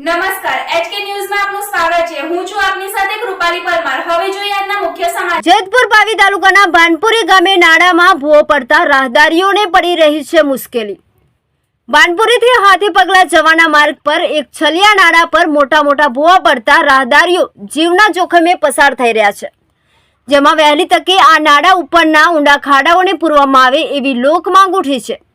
નમસ્કાર HK ન્યૂઝમાં આપનું સ્વાગત છે। હું છું આપની સાથે કૃપાલી પરમાર। હવે જોઈએ આજના મુખ્ય સમાચાર। જેતપુર પાવી તાલુકાના બાનપુરી ગામે નાડામાં ભૂવો પડતા રાહદારીઓને પડી રહી છે મુશ્કેલી। બાનપુરીથી હાથી પગલા જવાના માર્ગ પર એક છલિયા નાડા પર મોટા ભૂવા પડતા રાહદારીઓ જીવના જોખમે પસાર થઈ રહ્યા છે, જેમાં વહેલી તકે આ નાડા ઉપરના ઊંડા ખાડાઓને પૂરવામાં આવે એવી લોક માંગ ઉઠી છે।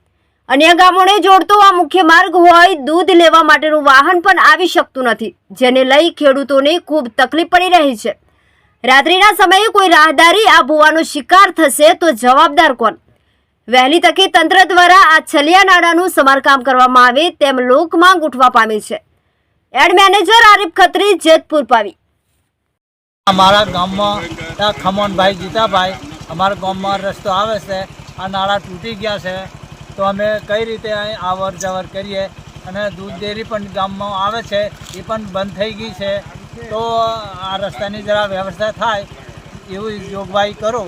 અન્ય ગામોને જોડતો આ મુખ્ય માર્ગ હોય દૂધ લેવા માટેનું વાહન પણ આવી શકતું નથી, જેને લઈ ખેડૂતોને ખૂબ તકલીફ પડી રહી છે। રાત્રિના સમયે કોઈ રાહદારી આ ભૂવાનો શિકાર થશે તો જવાબદાર કોણ? વહેલી તકે તંત્ર દ્વારા આ છલિયા નાડાનું સમારકામ કરવામાં આવે તેમ લોક માંગ ઉઠવા પામી છે। Add manager Arif Khatri, Jetpur Pavi. અમારા ગામમાં ખમણભાઈ જીતાભાઈ અમારા ગામમાં રસ્તો આવે છે, આ નાળા તૂટી ગયા છે તો અમે કઈ રીતે આવર જવર કરીએ? અને દૂધ ડેરી પણ ગામમાં આવે છે એ પણ બંધ થઈ ગઈ છે, તો આ રસ્તાની જરા વ્યવસ્થા થાય એવું જોગવાઈ કરો।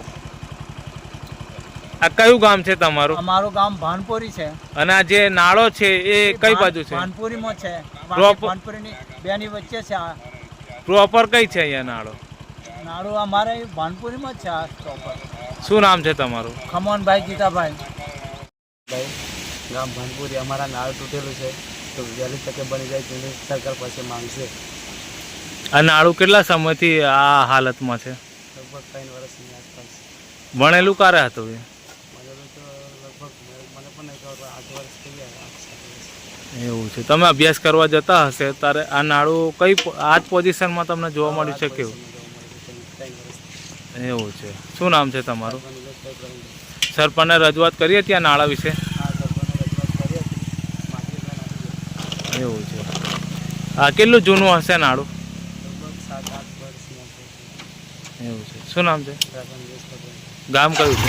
આ કયું ગામ છે તમારું? અમારું ગામ ભાનપુરી છે। અને આ જે નાળો છે એ કઈ બાજુ છે? ભાનપુરીમાં છે, ભાનપુરીની બેની વચ્ચે છે। આ પ્રોપર કઈ છે અહીંયા નાળો? નાળું અમારે ભાનપુરીમાં જ છે। આ પ્રોપર શું નામ છે તમારું? ખમણભાઈ જીતાભાઈ। ભાઈ ગામ ભાનપુરી અમારા નાળ તૂટેલું છે, તો વહેલી તકે બની જાય તેની સરકાર પાસે માંગ છે। આ નાળું કેટલા સમયથી આ હાલતમાં છે? લગભગ 3 વર્ષની આસપાસ। ભણેલું ક્યારે હતું એ? મને તો લગભગ મને પણ નહીં ખબર, 8 વર્ષ થઈ ગયા। એવું છે, તમે અભ્યાસ કરવા જતા હશે ત્યારે આ નાળું કઈ આ જ પોઝિશનમાં તમને જોવા મળ્યું છે? કેવું? એવું છે, શું નામ છે તમારું? સરપંચને રજૂઆત કરી હતી આ નાળા વિશે? એવું છે, આ કેટલું જૂનું હશે નાળું? લગભગ 7-8 વર્ષની। એવું છે, શું નામ છે? ગામ કયું છે?